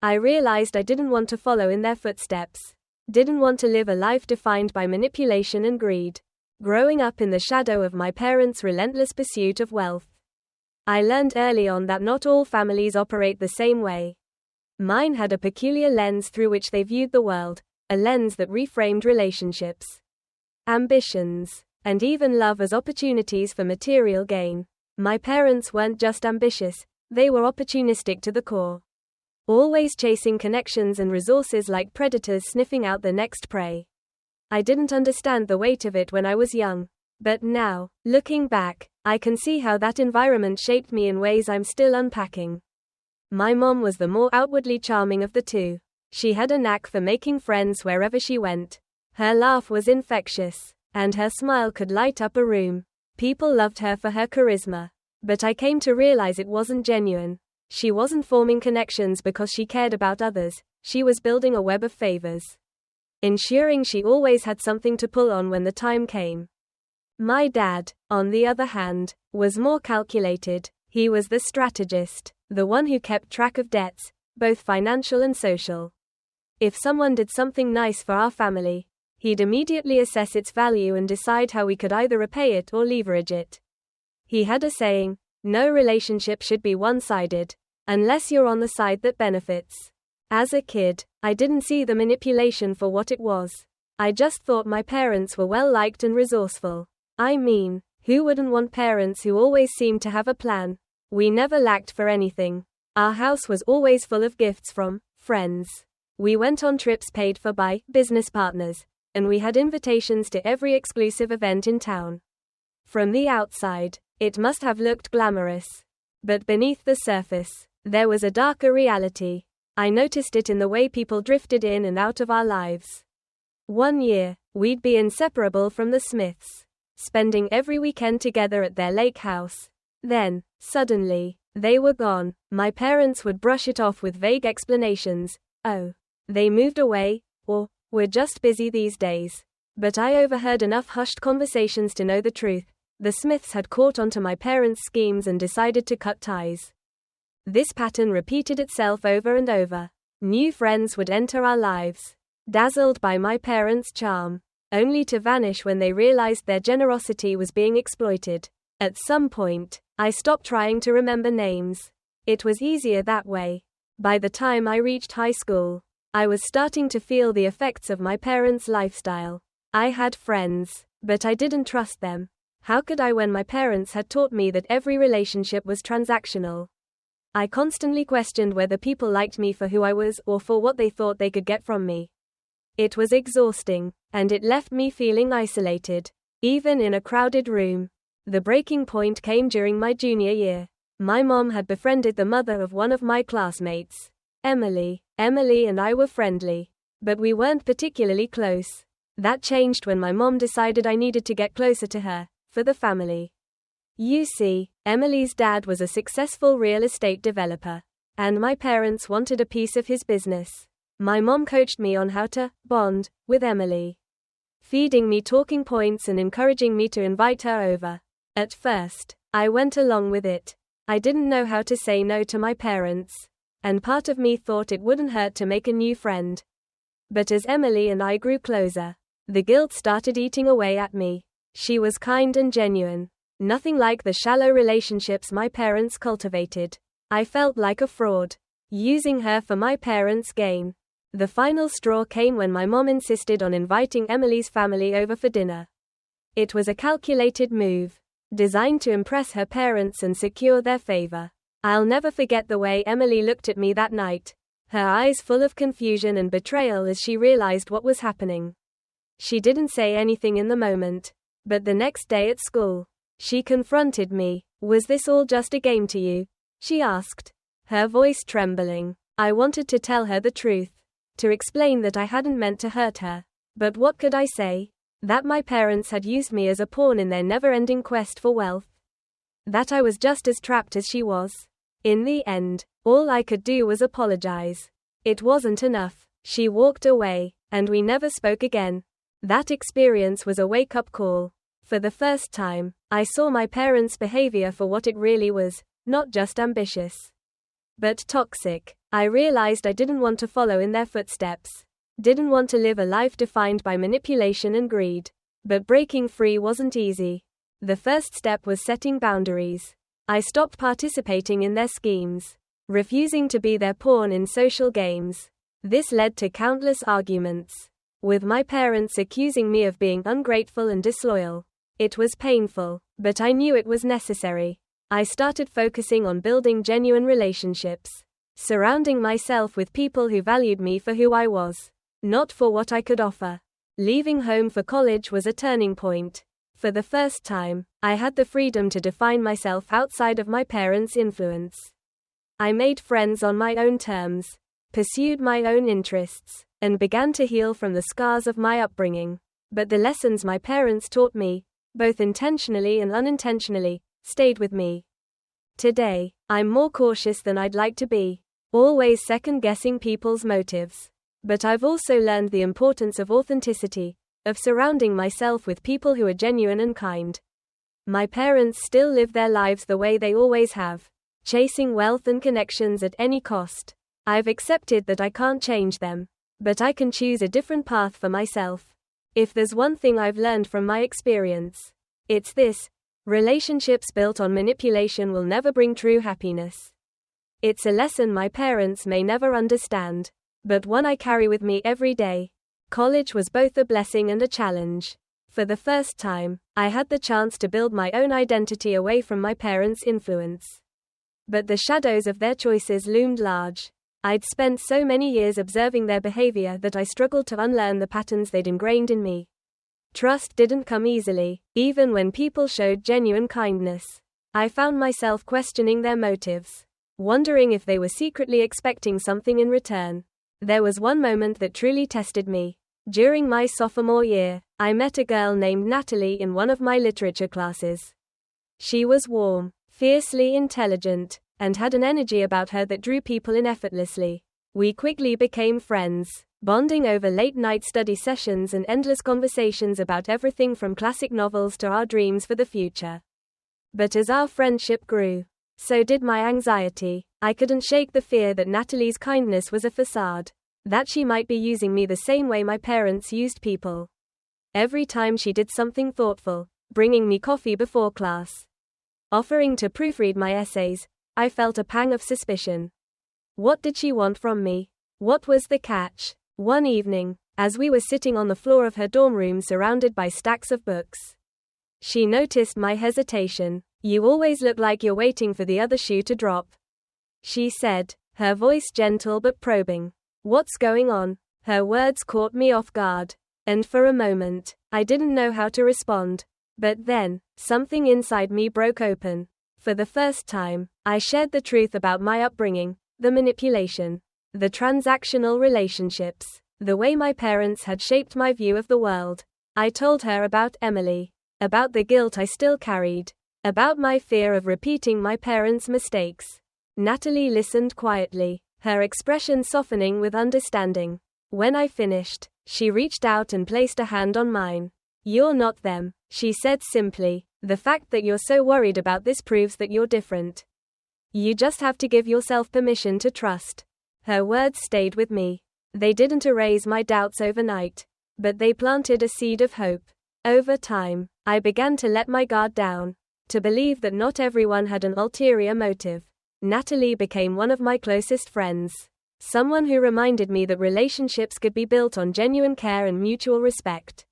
I realized I didn't want to follow in their footsteps. Didn't want to live a life defined by manipulation and greed. Growing up in the shadow of my parents' relentless pursuit of wealth. I learned early on that not all families operate the same way. Mine had a peculiar lens through which they viewed the world, a lens that reframed relationships, ambitions, and even love as opportunities for material gain. My parents weren't just ambitious, they were opportunistic to the core. Always chasing connections and resources like predators sniffing out the next prey. I didn't understand the weight of it when I was young. But now, looking back, I can see how that environment shaped me in ways I'm still unpacking. My mom was the more outwardly charming of the two. She had a knack for making friends wherever she went. Her laugh was infectious, and her smile could light up a room. People loved her for her charisma. But I came to realize it wasn't genuine. She wasn't forming connections because she cared about others, she was building a web of favors. Ensuring she always had something to pull on when the time came. My dad, on the other hand, was more calculated. He was the strategist, the one who kept track of debts, both financial and social. If someone did something nice for our family, he'd immediately assess its value and decide how we could either repay it or leverage it. He had a saying, no relationship should be one-sided, unless you're on the side that benefits. As a kid, I didn't see the manipulation for what it was. I just thought my parents were well-liked and resourceful. I mean, who wouldn't want parents who always seemed to have a plan? We never lacked for anything. Our house was always full of gifts from friends. We went on trips paid for by business partners, and we had invitations to every exclusive event in town. From the outside, it must have looked glamorous. But beneath the surface, there was a darker reality. I noticed it in the way people drifted in and out of our lives. One year, we'd be inseparable from the Smiths, spending every weekend together at their lake house. Then, suddenly, they were gone. My parents would brush it off with vague explanations. Oh, they moved away, or, we're just busy these days. But I overheard enough hushed conversations to know the truth. The Smiths had caught onto my parents' schemes and decided to cut ties. This pattern repeated itself over and over. New friends would enter our lives, dazzled by my parents' charm, only to vanish when they realized their generosity was being exploited. At some point, I stopped trying to remember names. It was easier that way. By the time I reached high school, I was starting to feel the effects of my parents' lifestyle. I had friends, but I didn't trust them. How could I when my parents had taught me that every relationship was transactional? I constantly questioned whether people liked me for who I was or for what they thought they could get from me. It was exhausting, and it left me feeling isolated, even in a crowded room. The breaking point came during my junior year. My mom had befriended the mother of one of my classmates, Emily. Emily and I were friendly, but we weren't particularly close. That changed when my mom decided I needed to get closer to her, for the family. You see, Emily's dad was a successful real estate developer, and my parents wanted a piece of his business. My mom coached me on how to bond with Emily, feeding me talking points and encouraging me to invite her over. At first, I went along with it. I didn't know how to say no to my parents, and part of me thought it wouldn't hurt to make a new friend. But as Emily and I grew closer, the guilt started eating away at me. She was kind and genuine. Nothing like the shallow relationships my parents cultivated. I felt like a fraud, using her for my parents' gain. The final straw came when my mom insisted on inviting Emily's family over for dinner. It was a calculated move, designed to impress her parents and secure their favor. I'll never forget the way Emily looked at me that night, her eyes full of confusion and betrayal as she realized what was happening. She didn't say anything in the moment, but the next day at school, she confronted me. Was this all just a game to you? She asked, her voice trembling. I wanted to tell her the truth, to explain that I hadn't meant to hurt her. But what could I say? That my parents had used me as a pawn in their never-ending quest for wealth? That I was just as trapped as she was? In the end, all I could do was apologize. It wasn't enough. She walked away, and we never spoke again. That experience was a wake-up call. For the first time, I saw my parents' behavior for what it really was, not just ambitious, but toxic. I realized I didn't want to follow in their footsteps. Didn't want to live a life defined by manipulation and greed. But breaking free wasn't easy. The first step was setting boundaries. I stopped participating in their schemes, refusing to be their pawn in social games. This led to countless arguments, with my parents accusing me of being ungrateful and disloyal. It was painful, but I knew it was necessary. I started focusing on building genuine relationships, surrounding myself with people who valued me for who I was, not for what I could offer. Leaving home for college was a turning point. For the first time, I had the freedom to define myself outside of my parents' influence. I made friends on my own terms, pursued my own interests, and began to heal from the scars of my upbringing. But the lessons my parents taught me, both intentionally and unintentionally, stayed with me. Today, I'm more cautious than I'd like to be, always second-guessing people's motives. But I've also learned the importance of authenticity, of surrounding myself with people who are genuine and kind. My parents still live their lives the way they always have, chasing wealth and connections at any cost. I've accepted that I can't change them, but I can choose a different path for myself. If there's one thing I've learned from my experience, it's this: relationships built on manipulation will never bring true happiness. It's a lesson my parents may never understand, but one I carry with me every day. College was both a blessing and a challenge. For the first time, I had the chance to build my own identity away from my parents' influence. But the shadows of their choices loomed large. I'd spent so many years observing their behavior that I struggled to unlearn the patterns they'd ingrained in me. Trust didn't come easily, even when people showed genuine kindness. I found myself questioning their motives, wondering if they were secretly expecting something in return. There was one moment that truly tested me. During my sophomore year, I met a girl named Natalie in one of my literature classes. She was warm, fiercely intelligent, and had an energy about her that drew people in effortlessly. We quickly became friends, bonding over late-night study sessions and endless conversations about everything from classic novels to our dreams for the future. But as our friendship grew, so did my anxiety. I couldn't shake the fear that Natalie's kindness was a facade, that she might be using me the same way my parents used people. Every time she did something thoughtful, bringing me coffee before class, offering to proofread my essays, I felt a pang of suspicion. What did she want from me? What was the catch? One evening, as we were sitting on the floor of her dorm room surrounded by stacks of books, she noticed my hesitation. "You always look like you're waiting for the other shoe to drop," she said, her voice gentle but probing. "What's going on?" Her words caught me off guard, and for a moment, I didn't know how to respond. But then, something inside me broke open. For the first time, I shared the truth about my upbringing, the manipulation, the transactional relationships, the way my parents had shaped my view of the world. I told her about Emily, about the guilt I still carried, about my fear of repeating my parents' mistakes. Natalie listened quietly, her expression softening with understanding. When I finished, she reached out and placed a hand on mine. "You're not them," she said simply. "The fact that you're so worried about this proves that you're different. You just have to give yourself permission to trust." Her words stayed with me. They didn't erase my doubts overnight, but they planted a seed of hope. Over time, I began to let my guard down, to believe that not everyone had an ulterior motive. Natalie became one of my closest friends, someone who reminded me that relationships could be built on genuine care and mutual respect.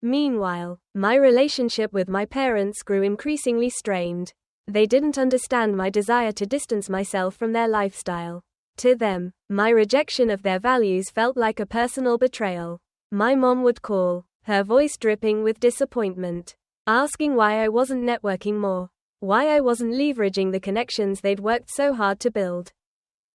Meanwhile, my relationship with my parents grew increasingly strained. They didn't understand my desire to distance myself from their lifestyle. To them, my rejection of their values felt like a personal betrayal. My mom would call, her voice dripping with disappointment, asking why I wasn't networking more, why I wasn't leveraging the connections they'd worked so hard to build.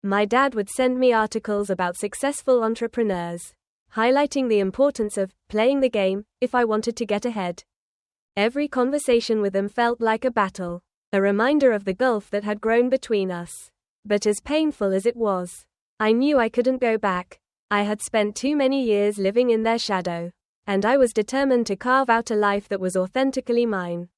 My dad would send me articles about successful entrepreneurs, highlighting the importance of playing the game if I wanted to get ahead. Every conversation with them felt like a battle, a reminder of the gulf that had grown between us. But as painful as it was, I knew I couldn't go back. I had spent too many years living in their shadow, and I was determined to carve out a life that was authentically mine.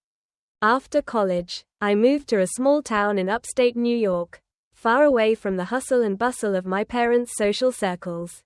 After college, I moved to a small town in upstate New York, far away from the hustle and bustle of my parents' social circles.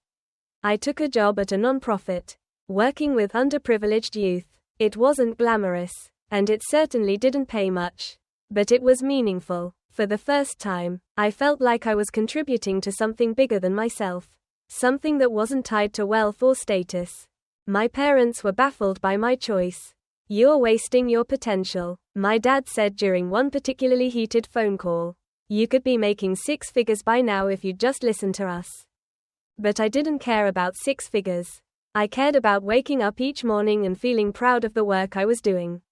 I took a job at a non-profit, working with underprivileged youth. It wasn't glamorous, and it certainly didn't pay much. But it was meaningful. For the first time, I felt like I was contributing to something bigger than myself. Something that wasn't tied to wealth or status. My parents were baffled by my choice. "You're wasting your potential," my dad said during one particularly heated phone call. "You could be making six figures by now if you'd just listen to us." But I didn't care about six figures. I cared about waking up each morning and feeling proud of the work I was doing.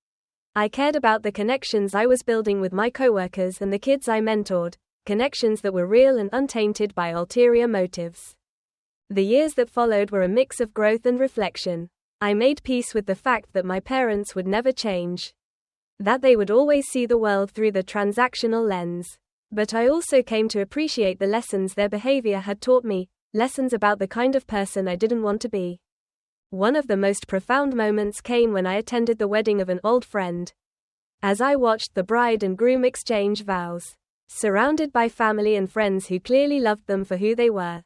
I cared about the connections I was building with my coworkers and the kids I mentored, connections that were real and untainted by ulterior motives. The years that followed were a mix of growth and reflection. I made peace with the fact that my parents would never change. That they would always see the world through the transactional lens. But I also came to appreciate the lessons their behavior had taught me, lessons about the kind of person I didn't want to be. One of the most profound moments came when I attended the wedding of an old friend. As I watched the bride and groom exchange vows, surrounded by family and friends who clearly loved them for who they were,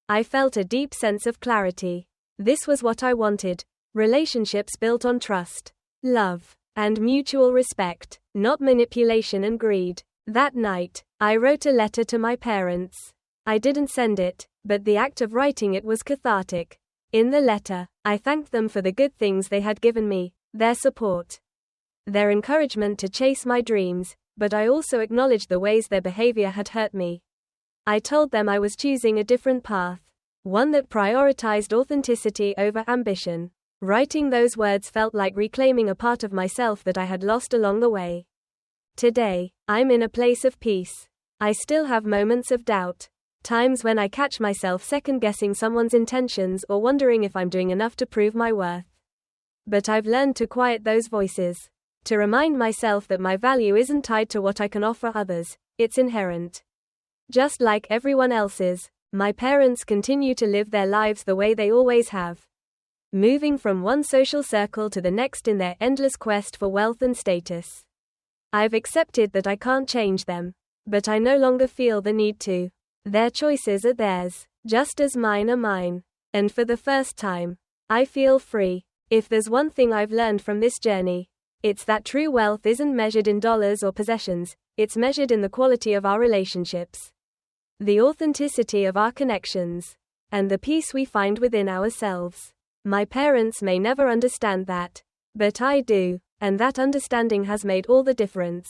I felt a deep sense of clarity. This was what I wanted. Relationships built on trust, love, and mutual respect, not manipulation and greed. That night, I wrote a letter to my parents. I didn't send it, but the act of writing it was cathartic. In the letter, I thanked them for the good things they had given me, their support, their encouragement to chase my dreams, but I also acknowledged the ways their behavior had hurt me. I told them I was choosing a different path, one that prioritized authenticity over ambition. Writing those words felt like reclaiming a part of myself that I had lost along the way. Today, I'm in a place of peace. I still have moments of doubt. Times when I catch myself second-guessing someone's intentions or wondering if I'm doing enough to prove my worth. But I've learned to quiet those voices. To remind myself that my value isn't tied to what I can offer others, it's inherent. Just like everyone else's, my parents continue to live their lives the way they always have. Moving from one social circle to the next in their endless quest for wealth and status. I've accepted that I can't change them. But I no longer feel the need to. Their choices are theirs, just as mine are mine. And for the first time, I feel free. If there's one thing I've learned from this journey, it's that true wealth isn't measured in dollars or possessions, it's measured in the quality of our relationships, the authenticity of our connections, and the peace we find within ourselves. My parents may never understand that, but I do, and that understanding has made all the difference.